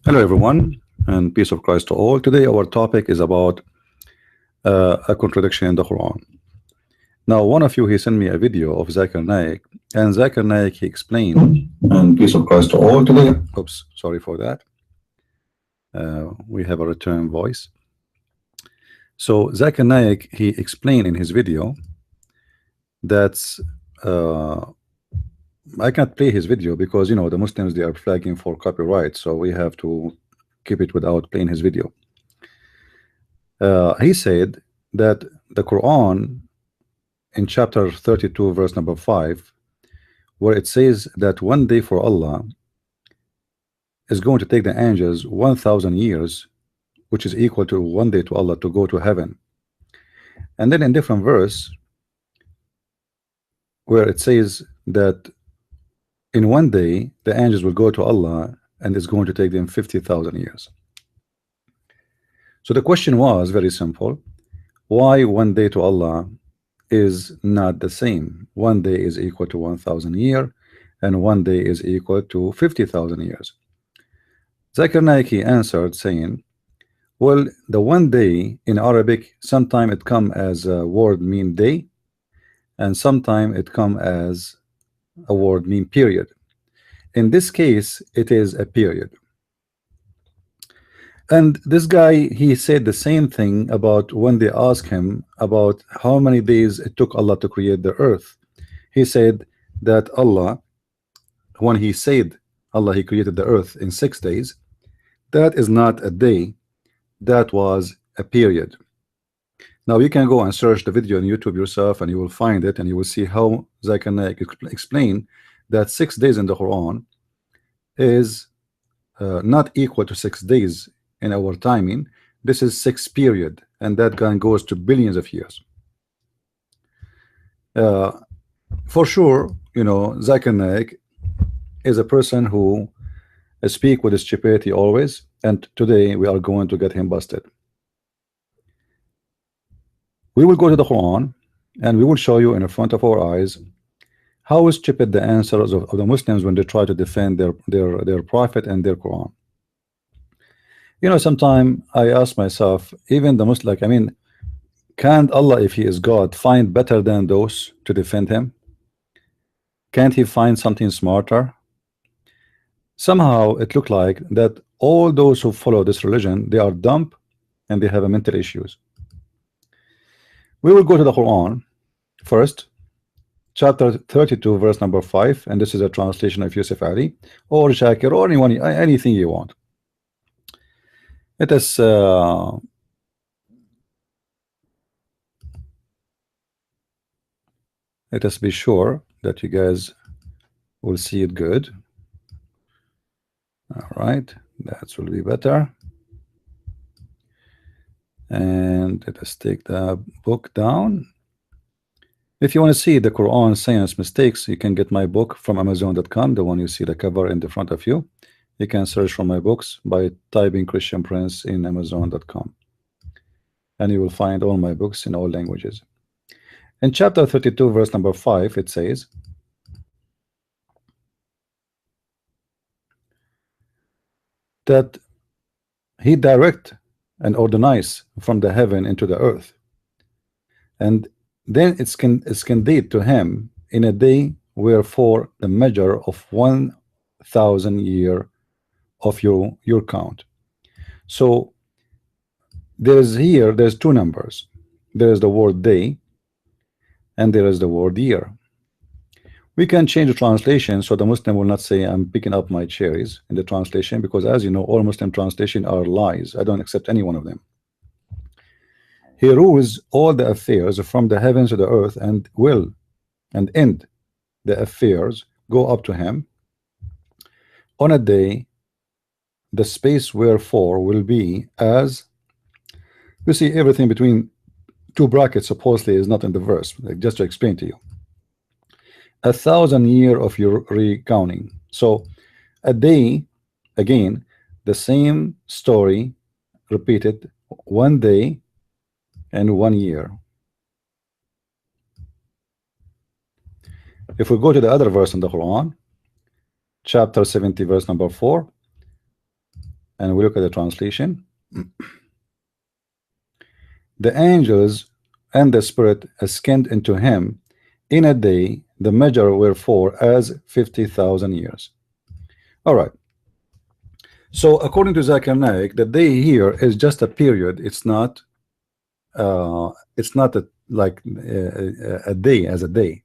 Hello everyone, and peace of Christ to all. Today our topic is about a contradiction in the Quran. Now one of you, he sent me a video of Zakir Naik, and Zakir Naik, he explained, and peace of Christ to all today. Oops, sorry for that. We have a return voice. So Zakir Naik, he explained in his video that I can't play his video because, you know, the Muslims, they are flagging for copyright, so we have to keep it without playing his video. He said that the Quran in chapter 32 verse number 5, where it says that one day for Allah is going to take the angels 1,000 years, which is equal to one day to Allah to go to heaven. And then in different verse where it says that in one day the angels will go to Allah and it's going to take them 50,000 years. So the question was very simple: why one day to Allah is not the same? One day is equal to 1,000 years, and one day is equal to 50,000 years. Zakir Naik answered saying, well, the one day in Arabic, sometime it come as a word mean day, and sometime it come as a word mean period. In this case, it is a period. And this guy, he said the same thing about when they asked him about how many days it took Allah to create the earth. He said that Allah, when he said Allah, he created the earth in 6 days, that is not a day, that was a period. Now you can go and search the video on YouTube yourself and you will find it, and you will see how Zakir Naik explain that 6 days in the Quran is not equal to 6 days in our timing. This is 6 period, and that gun goes to billions of years. For sure, you know, Zakir Naik is a person who speak with his stupidity always, and today we are going to get him busted. We will go to the Quran and we will show you in front of our eyes how stupid the answers of the Muslims when they try to defend their prophet and their Quran. You know, sometimes I ask myself, even the Muslim, like, I mean, can't Allah, if he is God, find better than those to defend him? Can't he find something smarter? Somehow it looked like that all those who follow this religion, they are dumb and they have a mental issues. We will go to the Quran first, chapter 32 verse number 5, and this is a translation of Yusuf Ali or Shakir or anyone, anything you want. Let us be sure that you guys will see it good. All right, that will be better. And let us take the book down. If you want to see the Qur'an science mistakes, you can get my book from Amazon.com, the one you see the cover in the front of you. You can search for my books by typing ChristianPrince in Amazon.com, and you will find all my books in all languages. In chapter 32 verse number 5, it says that he direct and ordinance from the heaven into the earth, and then it's conveyed to him in a day, wherefore the measure of 1,000 year of your count. So there's two numbers. There is the word day and there is the word year. We can change the translation so the Muslim will not say I'm picking up my cherries in the translation, because as you know, all Muslim translation are lies. I don't accept any one of them. He rules all the affairs from the heavens to the earth, and will and end the affairs go up to him on a day. The space wherefore will be as, you see, everything between two brackets supposedly is not in the verse, like, just to explain to you. 1,000 year of your recounting. So a day, again, the same story repeated, one day and 1 year. If we go to the other verse in the Quran, chapter 70 verse number 4, and we look at the translation, the angels and the spirit ascend into him in a day, the measure wherefore as 50,000 years. All right. So according to Zakir Naik, the day here is just a period. It's not like a day as a day.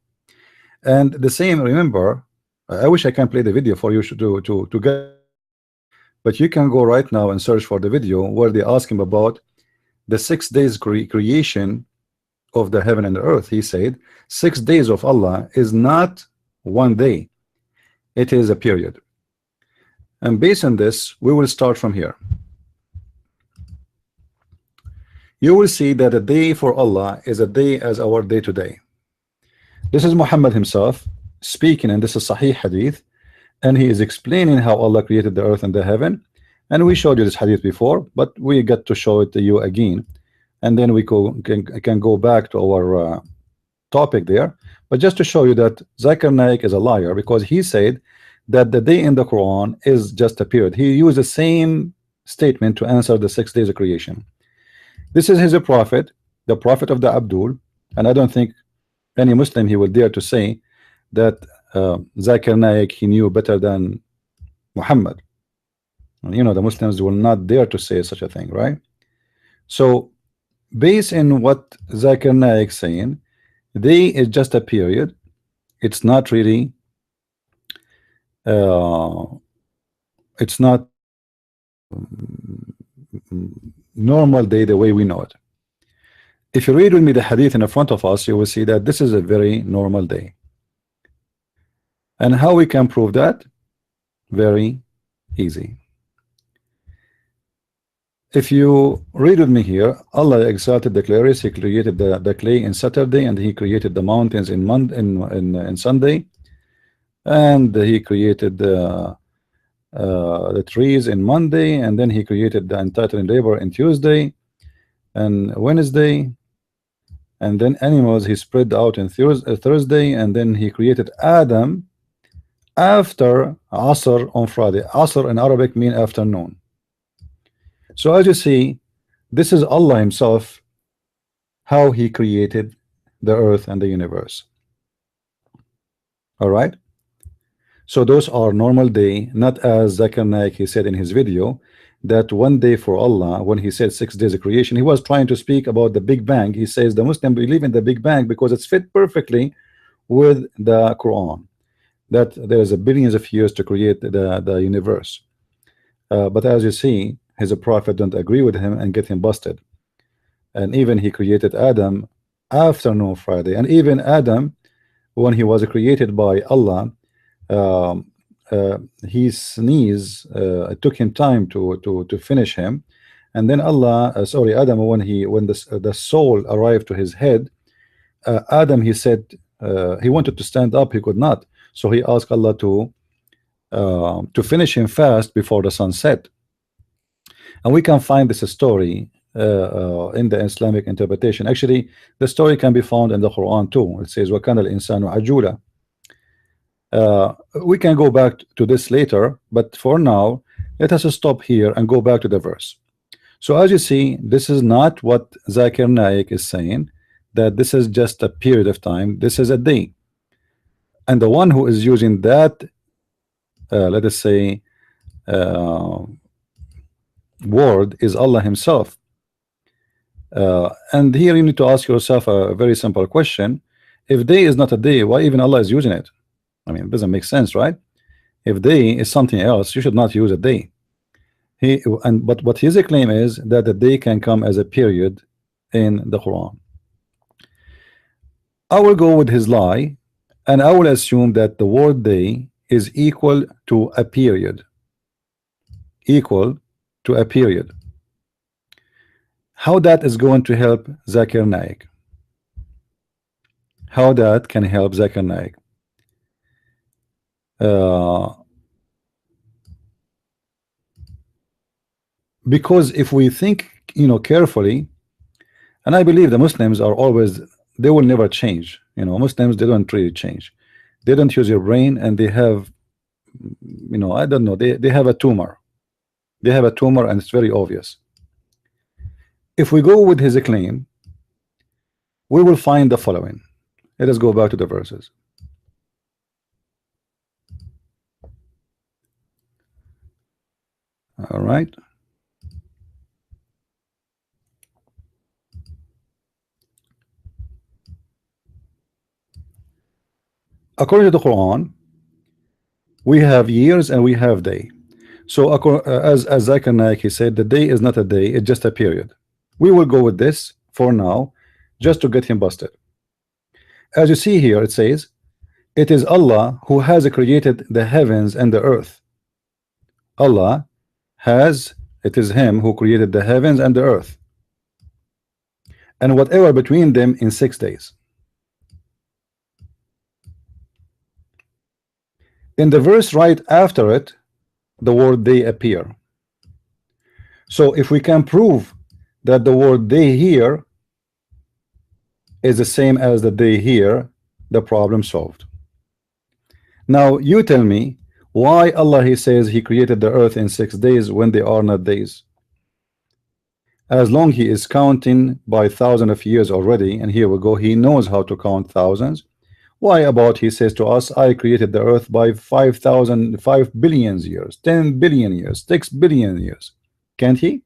And the same, remember, I wish I can play the video for you to get, but you can go right now and search for the video where they ask him about the 6 days creation of the heaven and the earth. He said 6 days of Allah is not one day, it is a period. And based on this, we will start from here. You will see that a day for Allah is a day as our day today. This is Muhammad himself speaking, and this is Sahih Hadith, and he is explaining how Allah created the earth and the heaven. And we showed you this hadith before, but we got to show it to you again, and then we can go back to our topic there. But just to show you that Zakir Naik is a liar, because he said that the day in the Quran is just a period. He used the same statement to answer the 6 days of creation. This is his prophet, the prophet of the Abdul, and I don't think any Muslim he will dare to say that Zakir Naik he knew better than Muhammad. You know, the Muslims will not dare to say such a thing, right? So based on what Zakir Naik saying, day is just a period. It's not really it's not normal day the way we know it. If you read with me the hadith in front of us, you will see that this is a very normal day. And how we can prove that? Very easy. If you read with me here, Allah exalted the clarice. He created the clay in Saturday, and he created the mountains in Sunday, and he created the trees in Monday, and then he created the entitling labor in Tuesday and Wednesday, and then animals he spread out in Thursday, and then he created Adam after Asr on Friday. Asr in Arabic mean afternoon. So as you see, this is Allah himself, how he created the earth and the universe. All right. So those are normal day, not as Zakir Naik he said in his video that one day for Allah. When he said 6 days of creation, he was trying to speak about the Big Bang. He says the Muslim believe in the Big Bang because it's fit perfectly with the Quran, that there is a billions of years to create the universe. But as you see, his prophet don't agree with him and get him busted. And even he created Adam afternoon Friday, and even Adam, when he was created by Allah, his sneeze it took him time to finish him, and then Allah Adam, when the soul arrived to his head, Adam, he said he wanted to stand up, he could not, so he asked Allah to finish him fast before the sun set. And we can find this story in the Islamic interpretation. Actually, the story can be found in the Quran too. It says وَكَانَ الْإِنسَانُ عَجُولًا. We can go back to this later, but for now let us stop here and go back to the verse. So as you see, this is not what Zakir Naik is saying, that this is just a period of time. This is a day, and the one who is using that let us say word is Allah himself. And here you need to ask yourself a very simple question. If day is not a day, why even Allah is using it? I mean, it doesn't make sense, right? If day is something else, you should not use a day. But what his claim is that the day can come as a period in the Quran. I will go with his lie, and I will assume that the word day is equal to a period. Equal to a period. How that is going to help Zakir Naik? How that can help Zakir Naik? Because if we think, carefully, and I believe the Muslims are always, they will never change. Muslims, they don't really change. They don't use your brain, and they have, I don't know, they have a tumor. They have a tumor, and it's very obvious. If we go with his claim, we will find the following. Let us go back to the verses. All right. According to the Quran, we have years and we have day. So as Zakir Naik, he said, the day is not a day, it's just a period. We will go with this for now, just to get him busted. As you see here, it says, it is Allah who has created the heavens and the earth. Allah has, it is him who created the heavens and the earth, and whatever between them in 6 days. In the verse right after it, the word day appear. So if we can prove that the word day here is the same as the day here, the problem solved. Now you tell me why Allah, he says he created the earth in 6 days when they are not days. As long he is counting by thousands of years already, and here we go, he knows how to count thousands. Why about he says to us, I created the earth by 5 billion years, 10 billion years, 6 billion years? Can't he?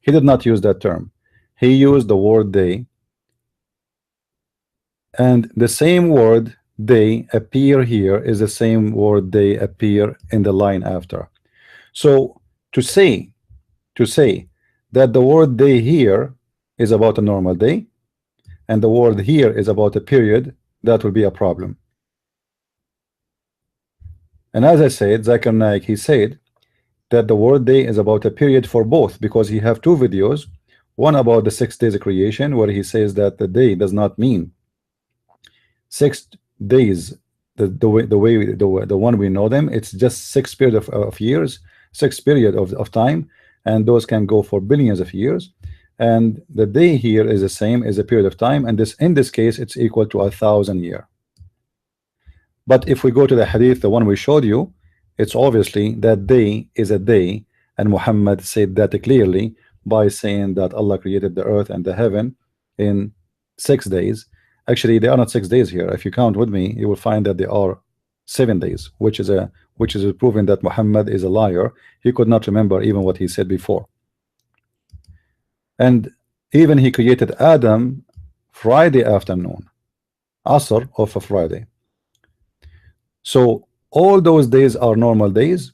He did not use that term. He used the word day, and the same word day appear here is the same word day appear in the line after. So to say that the word day here is about a normal day and the word here is about a period, that will be a problem. And as I said, Zakir Naik, he said that the word day is about a period for both, because he have 2 videos, one about the 6 days of creation, where he says that the day does not mean 6 days the one we know them. It's just 6 period of years, 6 period of time, and those can go for billions of years. And the day here is the same as a period of time, and this in this case it's equal to 1,000 years. But if we go to the hadith, the one we showed you, it's obviously that day is a day, and Muhammad said that clearly by saying that Allah created the earth and the heaven in 6 days. Actually, they are not 6 days here. If you count with me, you will find that they are 7 days, which is proving that Muhammad is a liar. He could not remember even what he said before. And even he created Adam Friday afternoon, Asr of a Friday. So all those days are normal days.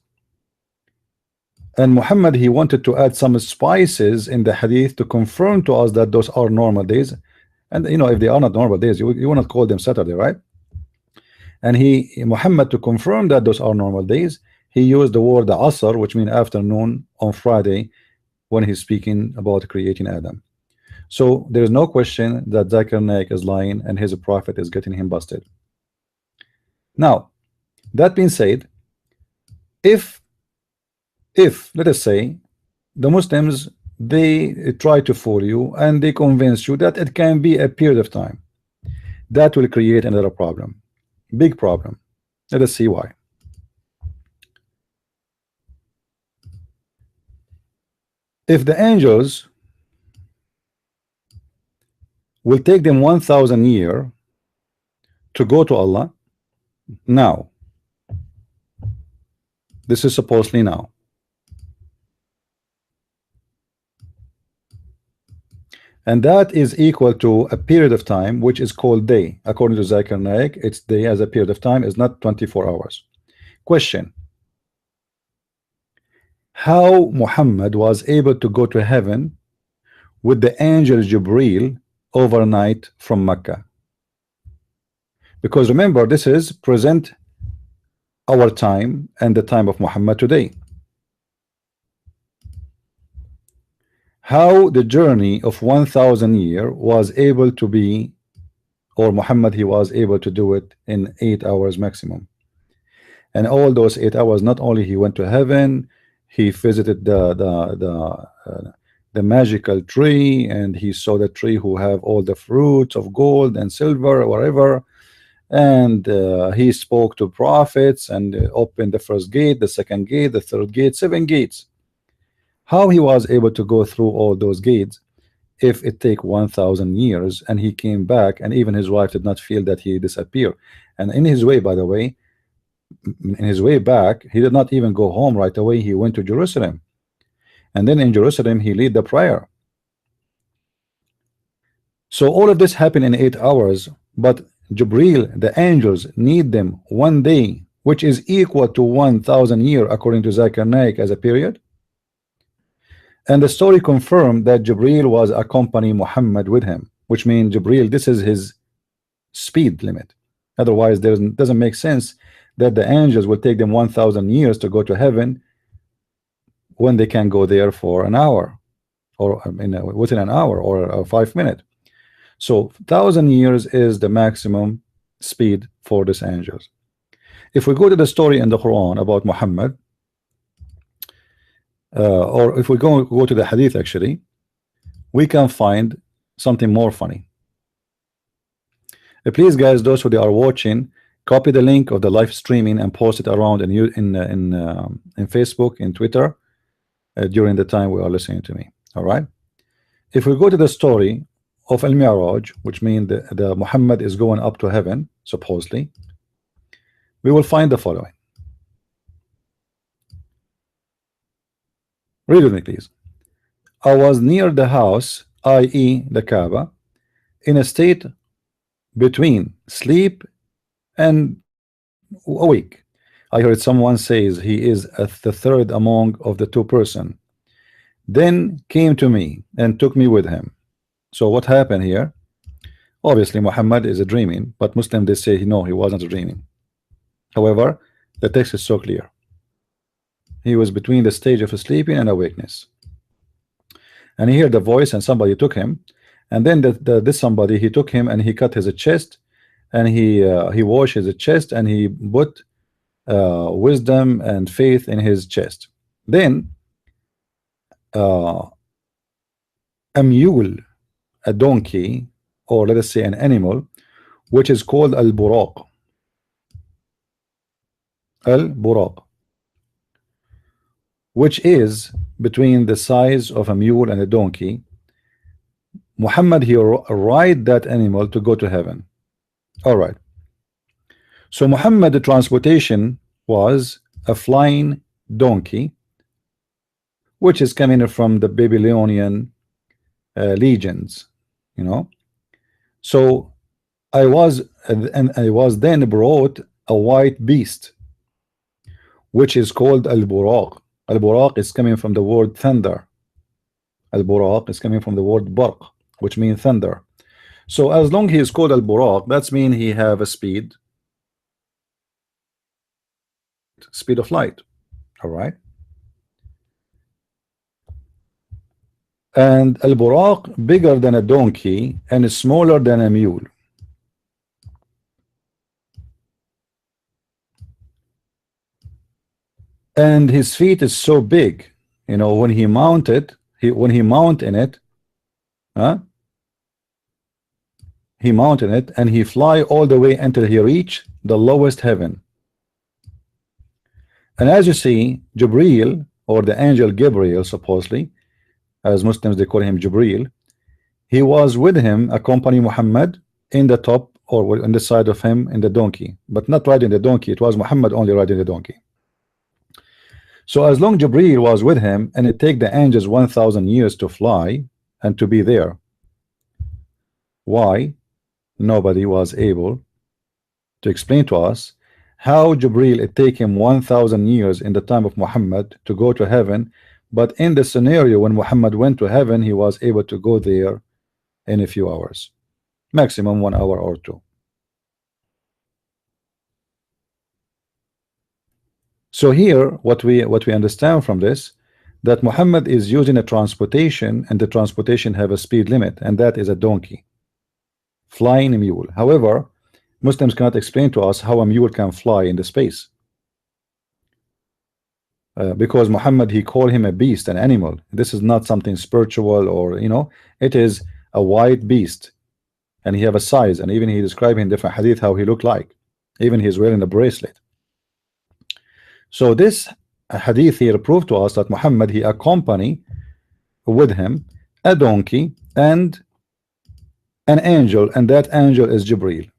And Muhammad, he wanted to add some spices in the hadith to confirm to us that those are normal days. And you know, if they are not normal days, you will not call them Saturday, right? And Muhammad, to confirm that those are normal days, he used the word Asr, which means afternoon, on Friday, when he's speaking about creating Adam. So there is no question that Zakir Naik is lying and his prophet is getting him busted. Now, that being said, if let us say the Muslims, they try to fool you and they convince you that it can be a period of time, that will create another problem, big problem. Let us see why. If the angels will take them 1,000 years to go to Allah, now, this is supposedly now, and that is equal to a period of time which is called day. According to Zakir Naik, it's day as a period of time, is not 24 hours. Question: how Muhammad was able to go to heaven with the angel Gabriel overnight from Mecca? Because remember, this is present our time and the time of Muhammad today. How the journey of 1,000 years was able to be, or Muhammad, he was able to do it in 8 hours maximum. And all those 8 hours, not only he went to heaven, he visited the magical tree, and he saw the tree who have all the fruits of gold and silver or whatever, and he spoke to prophets and opened the first gate, the second gate, the third gate, 7 gates. how he was able to go through all those gates if it take 1,000 years, and he came back, and even his wife did not feel that he disappeared. And in his way, by the way, in his way back, he did not even go home right away. He went to Jerusalem, and then in Jerusalem he led the prayer. So all of this happened in 8 hours, but Jibril, the angels, need them 1 day, which is equal to 1,000 years according to Zakir Naik as a period. And the story confirmed that Jibril was accompanying Muhammad with him, which means Jibril, this is his speed limit. Otherwise, doesn't make sense that the angels will take them 1,000 years to go to heaven when they can go there for an hour, or within an hour, or 5 minutes. So 1,000 years is the maximum speed for these angels. If we go to the story in the Quran about Muhammad, or if we go to the hadith, actually, we can find something more funny. Please, guys, those who are watching, copy the link of the live streaming and post it around in Facebook, in Twitter, during the time we are listening to me. All right. If we go to the story of Al-Mi'raj, which means the Muhammad is going up to heaven, supposedly, we will find the following. Read with me, please. I was near the house, i.e. the Kaaba, in a state between sleep and awake. I heard someone says he is the third among of the 2 person. Then came to me and took me with him. So what happened here? Obviously Muhammad is dreaming, but Muslims, they say no, he wasn't dreaming. However, the text is so clear. He was between the stage of sleeping and awakeness, and he heard the voice, and somebody took him, and then this somebody, he took him and he cut his chest, and he washed his chest, and he put wisdom and faith in his chest. Then a mule, a donkey, or let us say an animal, which is called al-buraq, which is between the size of a mule and a donkey. Muhammad, he ride that animal to go to heaven. All right. So Muhammad, the transportation was a flying donkey, which is coming from the Babylonian legions, you know. So I was then brought a white beast, which is called al-buraq. Al-buraq is coming from the word thunder. Al-buraq is coming from the word barq, which means thunder. So as long he is called al-buraq, that's mean he have a speed of light. All right. And al-buraq bigger than a donkey and smaller than a mule. And his feet is so big, you know, when he mounted, when he mount in it, he mount in it, and he fly all the way until he reach the lowest heaven. And as you see, Jibril, or the angel Gabriel, supposedly, as Muslims they call him Jibril, he was with him, accompanying Muhammad in the top, or on the side of him in the donkey, but not riding the donkey. It was Muhammad only riding the donkey. So as long Jibril was with him, and it take the angels 1,000 years to fly and to be there, why nobody was able to explain to us how Jibril, it take him 1,000 years in the time of Muhammad to go to heaven, but in the scenario when Muhammad went to heaven, he was able to go there in a few hours, maximum 1 hour or 2. So here, what we understand from this, that Muhammad is using a transportation, and the transportation have a speed limit, and that is a donkey, flying mule. However, Muslims cannot explain to us how a mule can fly in the space, because Muhammad, he called him a beast, an animal. This is not something spiritual, or you know, it is a white beast, and he have a size, and even he described in different hadith how he looked like. Even he's wearing a bracelet. So this a hadith here proved to us that Muhammad, he accompanied with him a donkey and an angel, and that angel is Jibril.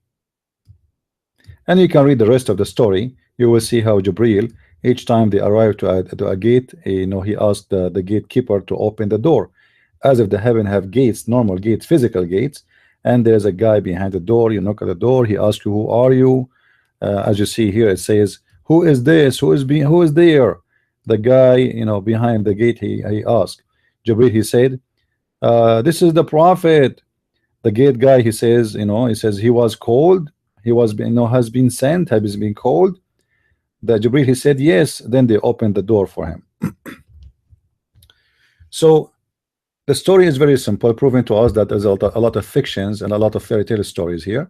And you can read the rest of the story. You will see how Jibril, each time they arrived to a gate, you know, he asked the gatekeeper to open the door, as if the heaven have gates, normal gates, physical gates, and there's a guy behind the door. You knock at the door, he asks you, who are you? As you see here, it says, who is this? Who is there? The guy, you know, behind the gate, he asked Jibril, he said, this is the prophet. The gate guy, he says, you know, he says he was called, he was, you know, has been sent, has been called. The Jibril, he said yes. Then they opened the door for him. So the story is very simple, proving to us that there's a lot of fictions and a lot of fairy tale stories here.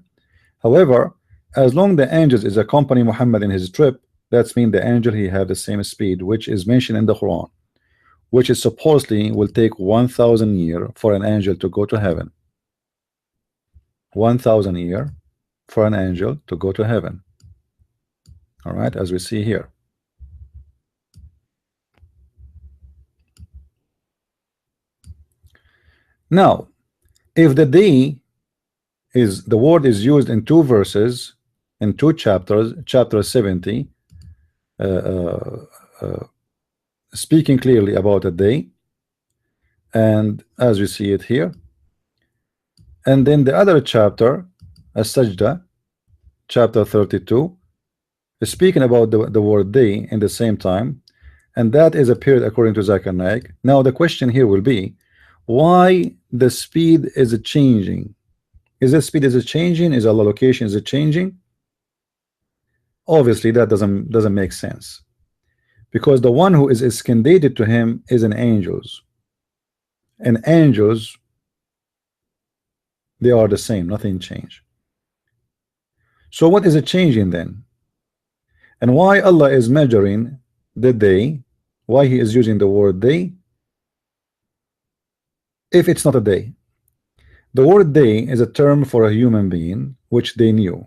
However, as long the angels is accompanying Muhammad in his trip, that's mean the angel, he have the same speed, which is mentioned in the Quran, which is supposedly will take 1,000 years for an angel to go to heaven. 1,000 years for an angel to go to heaven. All right, as we see here. Now, if the day is, the word is used in 2 verses, in 2 chapters, chapter 70, speaking clearly about a day, and as we see it here, and then the other chapter, As-Sajda, chapter 32, is speaking about the word day in the same time, and that is a period according to Zakir Naik. Now the question here will be, why the speed is changing? Is the speed is changing? Is Allah location is changing? Obviously that doesn't make sense, because the one who is escandated to him is an angels, and angels, they are the same, nothing changed. So what is it changing then? And why Allah is measuring the day, why he is using the word day if it's not a day? The word day is a term for a human being which they knew.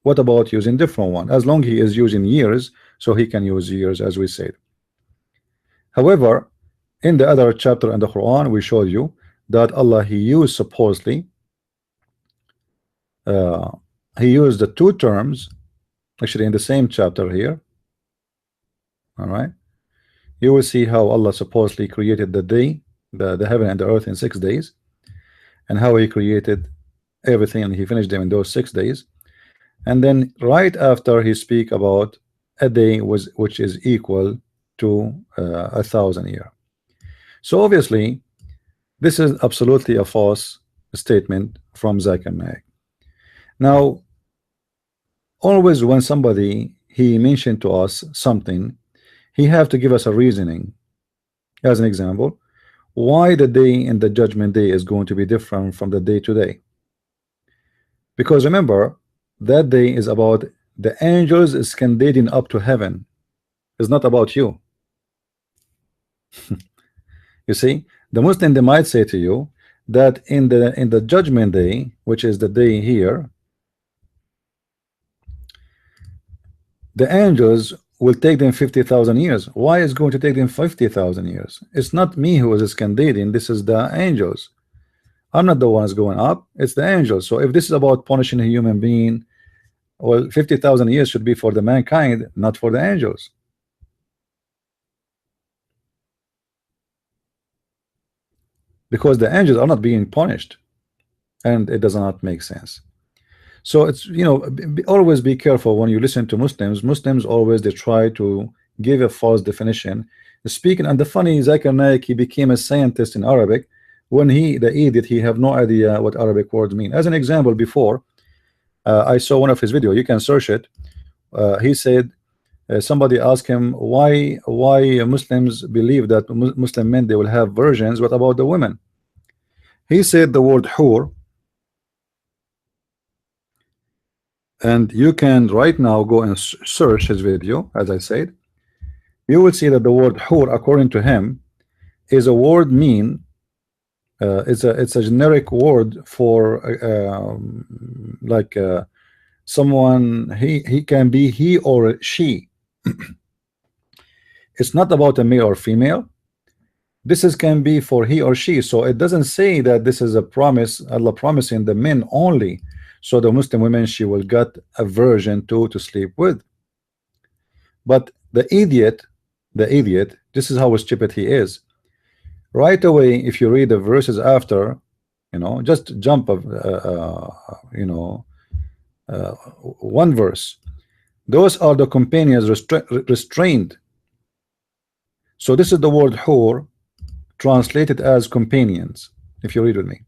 What about using different one? As long he is using years, so he can use years, as we said. However, in the other chapter in the Quran, we showed you that Allah, he used supposedly he used the 2 terms actually in the same chapter here. All right, you will see how Allah supposedly created the day, the heaven and the earth in 6 days, and how he created everything and he finished them in those 6 days. And then right after he speak about a day which is equal to 1,000 years. So obviously this is absolutely a false statement from Zakir Naik. Now always when somebody he mentioned to us something, he have to give us a reasoning. As an example, why the day in the judgment day is going to be different from the day today. Because remember, that day is about the angels scandating up to heaven. It's not about you. You see, the Muslim, they might say to you that in the judgment day, which is the day here, the angels will take them 50,000 years. Why is going to take them 50,000 years? It's not me who is scandating, this is the angels. I'm not the ones going up, it's the angels. So if this is about punishing a human being, well, 50,000 years should be for the mankind, not for the angels. Because the angels are not being punished, and it does not make sense. So it's, you know, always be careful when you listen to Muslims. Muslims always, they try to give a false definition. Speaking, and the funny, Zakir Naik, he became a scientist in Arabic. When the idiot, he have no idea what Arabic words mean. As an example, before I saw one of his video, you can search it. He said somebody asked him why Muslims believe that Muslim men, they will have virgins. What about the women? He said the word hur, and you can right now go and search his video. As I said, you will see that the word hur, according to him, is a word mean it's a generic word for like someone, he can be he or she. It's not about a male or female. This is can be for he or she. So it doesn't say that this is a promise, Allah promising the men only. So the Muslim women, she will get a virgin to sleep with. But the idiot, this is how stupid he is. Right away, if you read the verses after, you know, just jump of one verse. Those are the companions restrained. So this is the word hur translated as companions, if you read with me.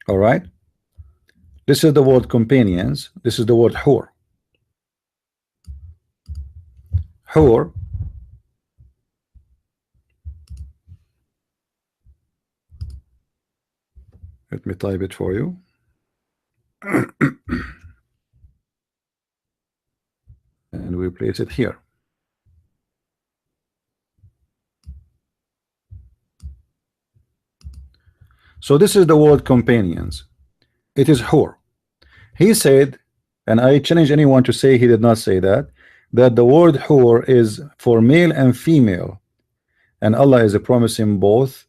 All right, this is the word companions, this is the word hur. Hur, let me type it for you. And we place it here. So this is the word companions. It is hur. He said, and I challenge anyone to say he did not say that the word hur is for male and female, and Allah is promising both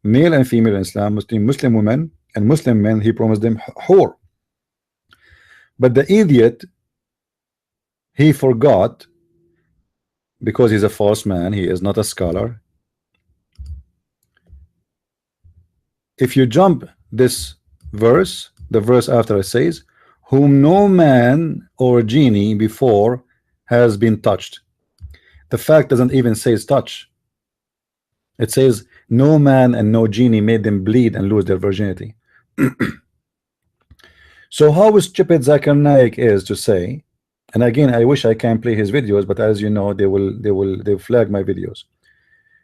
male and female in Islam, Muslim women and Muslim men. He promised them hur. But the idiot, he forgot, because he's a false man, he is not a scholar. If you jump this verse, the verse after it says, whom no man or genie before has been touched. The fact doesn't even say touch. It says no man and no genie made them bleed and lose their virginity. So how stupid Zakir Naik is to say, and again I wish I can play his videos, but as you know they'll flag my videos.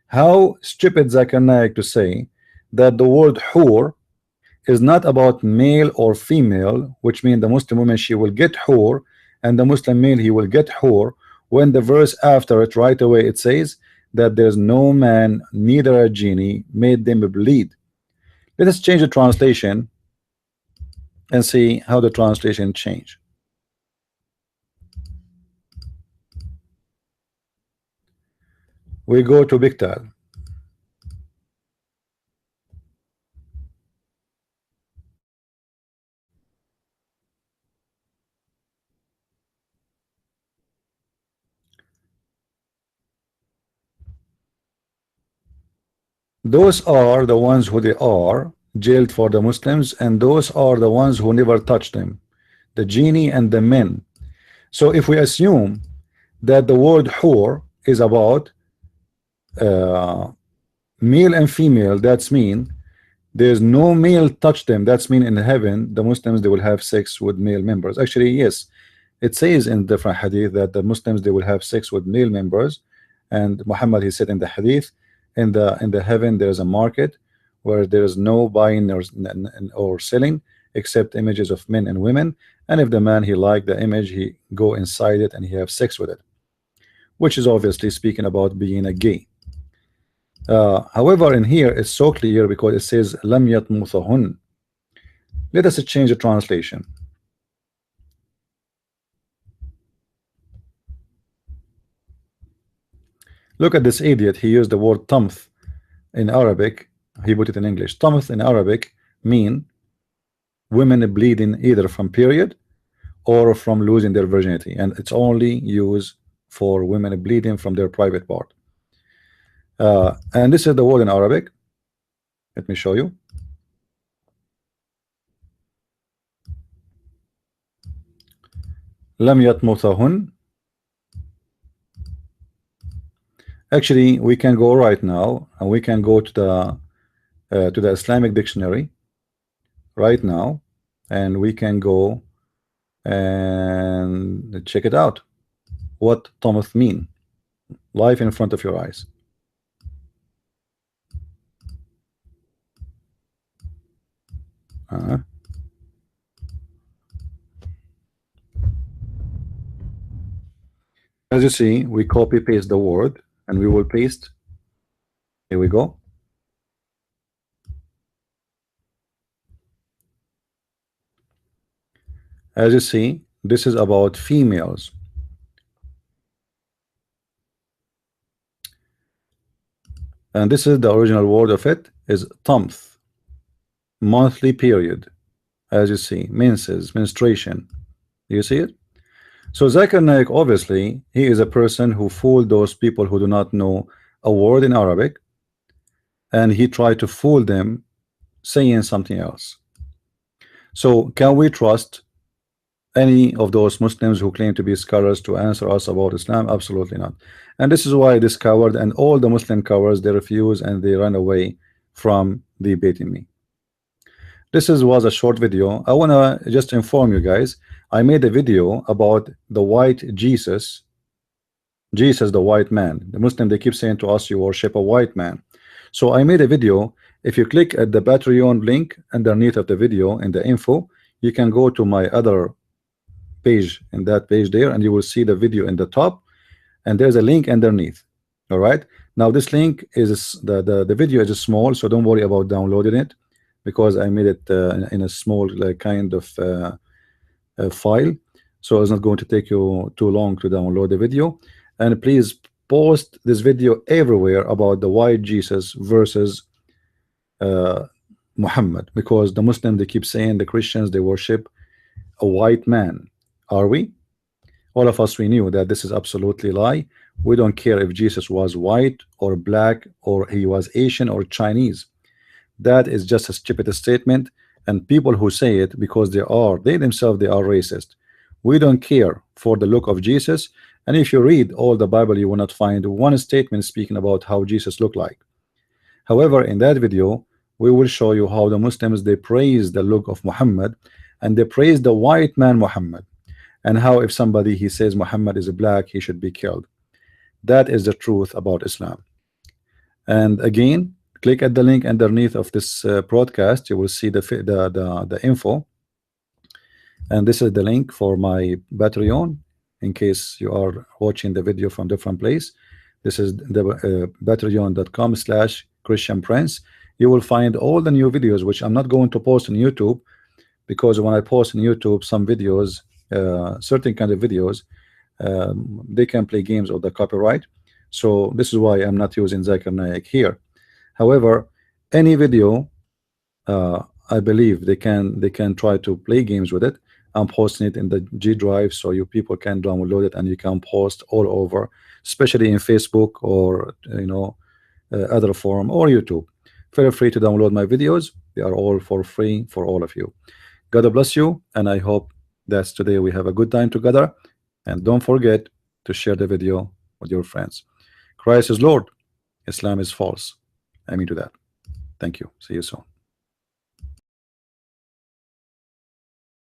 How stupid Zakir Naik to say that the word hur is not about male or female, which means the Muslim woman, she will get hur, and the Muslim male, he will get hur, when the verse after it right away it says that there's no man neither a genie made them bleed. Let us change the translation and see how the translation change. We go to Biktal. Those are the ones who they are jailed for the Muslims, and those are the ones who never touched them, the genie and the men. So if we assume that the word hur is about male and female, that's mean there's no male touch them. That's mean in heaven the Muslims, they will have sex with male members. Actually, yes, it says in different hadith that the Muslims, they will have sex with male members. And Muhammad, he said in the hadith, in the heaven there's a market where there is no buying or selling except images of men and women, and if the man, he liked the image, he go inside it and he have sex with it, which is obviously speaking about being a gay. However, in here it's so clear because it says lam yatmuthahun. Let us change the translation. Look at this idiot. He used the word tamth in Arabic. He put it in English. Tamth in Arabic mean women bleeding either from period or from losing their virginity, and it's only used for women bleeding from their private part. And this is the word in Arabic. Let me show you. Lam yatmuthahun. Actually, we can go right now and we can go to the Islamic dictionary right now, and we can go and check it out. What tamth mean? Live in front of your eyes. As you see, we copy paste the word and we will paste. Here we go. As you see, This is about females. And this is the original word of it is tamth, monthly period, as you see, menses, menstruation. You see it? So Zakir Naik, obviously, he is a person who fooled those people who do not know a word in Arabic, and he tried to fool them saying something else. So can we trust any of those Muslims who claim to be scholars to answer us about Islam? Absolutely not. And this is why this coward and all the Muslim cowards, they refuse and they run away from debating me. This was a short video. I want to just inform you guys, I made a video about the white Jesus the white man. The Muslim, they keep saying to us, you worship a white man. So I made a video. If you click at the Patreon link underneath of the video in the info, you can go to my other page, in that page there, and you will see the video in the top, and there's a link underneath. All right, now this link is the video is small, so don't worry about downloading it, because I made it in a small kind of file, so it's not going to take you too long to download the video. And please post this video everywhere about the white Jesus versus Muhammad, because the Muslim, they keep saying the Christians, they worship a white man. Are we? All of us, we knew that this is absolutely lie. We don't care if Jesus was white or black or he was Asian or Chinese. That is just a stupid statement, and people who say it because they themselves, they are racist. We don't care for the look of Jesus, and if you read all the Bible, you will not find one statement speaking about how Jesus looked like. However, in that video, we will show you how the Muslims, they praise the look of Muhammad, and they praise the white man Muhammad, and how if somebody he says Muhammad is black, he should be killed. That is the truth about Islam. And again, click at the link underneath of this broadcast. You will see the info, and this is the link for my Patreon. In case you are watching the video from different place, this is the patreon.com/ChristianPrince. You will find all the new videos, which I'm not going to post on YouTube, because when I post on YouTube some videos, certain kind of videos, they can play games of the copyright. So this is why I'm not using Zakir Naik here. However, any video, I believe they can try to play games with it. I'm posting it in the G drive, so you people can download it and you can post all over, especially in Facebook or other forum or YouTube. Feel free to download my videos. They are all for free for all of you. God bless you, and I hope that today we have a good time together. And don't forget to share the video with your friends. Christ is Lord, Islam is false. I mean to that. Thank you. See you soon.